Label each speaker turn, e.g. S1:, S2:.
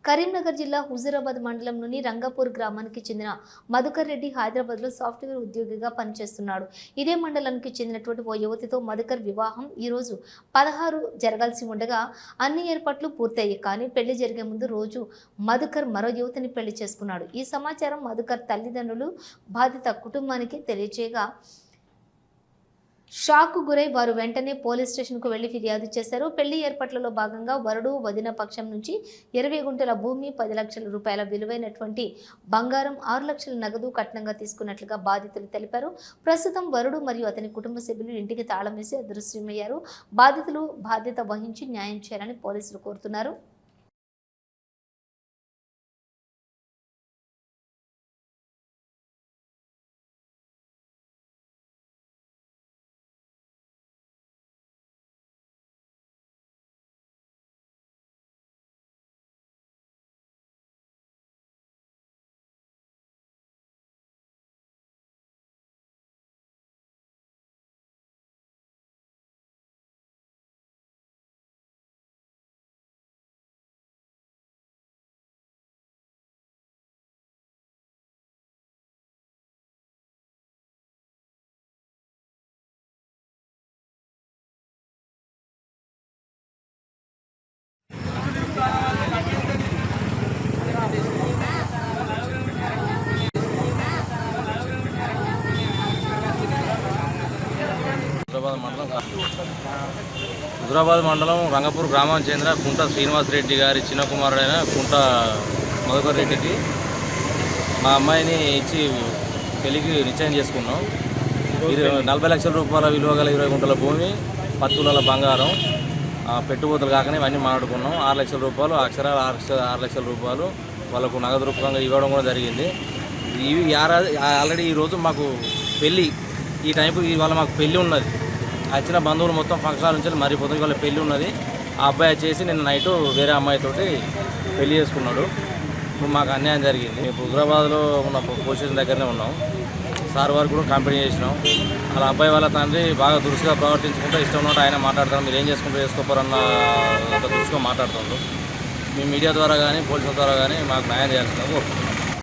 S1: కరీంనగర్ జిల్లా హుజూరాబాద్ మండలంలోని రంగపూర్ గ్రామానికి చెందిన మధుకర్ రెడ్డి హైదరాబాద్లో సాఫ్ట్వేర్ ఉద్యోగిగా పనిచేస్తున్నాడు. ఇదే మండలానికి చెందినటువంటి ఓ యువతితో మధుకర్ వివాహం ఈరోజు 16 జరగాల్సి ఉండగా అన్ని ఏర్పాట్లు పూర్తయ్యాయి. కానీ పెళ్లి జరిగే ముందు రోజు మధుకర్ మరో యువతిని పెళ్లి చేసుకున్నాడు. ఈ సమాచారం మధుకర్ తల్లిదండ్రులు బాధిత కుటుంబానికి తెలియజేయగా షాక్ గురై వారు వెంటనే పోలీస్ స్టేషన్కు వెళ్లి ఫిర్యాదు చేశారు. పెళ్లి ఏర్పాట్లలో భాగంగా వరుడు వదిన పక్షం నుంచి 20 గుంటల భూమి, 10 లక్షల రూపాయల విలువైనటువంటి బంగారం, 6 లక్షల నగదు కట్నంగా తీసుకున్నట్లుగా బాధితులు తెలిపారు. ప్రస్తుతం వరుడు మరియు అతని కుటుంబ సభ్యులు ఇంటికి తాళం వేసి అదృశ్యమయ్యారు. బాధితులు బాధ్యత వహించి న్యాయం చేయాలని పోలీసులు కోరుతున్నారు.
S2: హుజూరాబాద్ మండలం రంగపూర్ గ్రామానికి చెందిన కుంట శ్రీనివాస్ రెడ్డి గారి చిన్న కుమారుడైన కుంట మధుకర్ రెడ్డికి మా అమ్మాయిని ఇచ్చి పెళ్లికి నిశ్చయం చేసుకున్నాం. 40 లక్షల రూపాయల విలువ గల 20 గుంటల భూమి, 10 తులాల బంగారం, పెట్టుబడులు కాకనే ఇవన్నీ మాట్లాడుకున్నాం. 6 లక్షల రూపాయలు, అక్షరాలు 6 లక్షల రూపాయలు వాళ్ళకు నగదు రూపంగా ఇవ్వడం కూడా జరిగింది. ఇవి ఆల్రెడీ ఈరోజు మాకు పెళ్ళి, ఈ టైంకు ఇవాళ మాకు పెళ్ళి ఉన్నది. వచ్చిన బంధువులు మొత్తం ఫంక్షన్ నుంచి మరి పొద్దున వాళ్ళ పెళ్ళి ఉన్నది. ఆ అబ్బాయి వచ్చేసి నిన్న నైటు వేరే అమ్మాయితోటి పెళ్లి చేసుకున్నాడు. ఇప్పుడు మాకు అన్యాయం జరిగింది. మేము హుజూరాబాద్లో ఉన్న పోలీస్ స్టేషన్ దగ్గరనే ఉన్నాం. సార్ వారు కూడా కంపెనీ చేసినాం. అలా అబ్బాయి వాళ్ళ తండ్రి బాగా దురుసుగా ప్రవర్తించుకుంటూ ఇష్టం ఉన్నట్టు ఆయన మాట్లాడతారు. మీరు ఏం చేసుకుంటూ చేసుకోపోరన్న అంత దురుసుగా మాట్లాడుతుండ్రు. మీ మీడియా ద్వారా కానీ పోలీసుల ద్వారా కానీ మాకు న్యాయం చేయాల్సిందిగా కోరుకుంటున్నాం.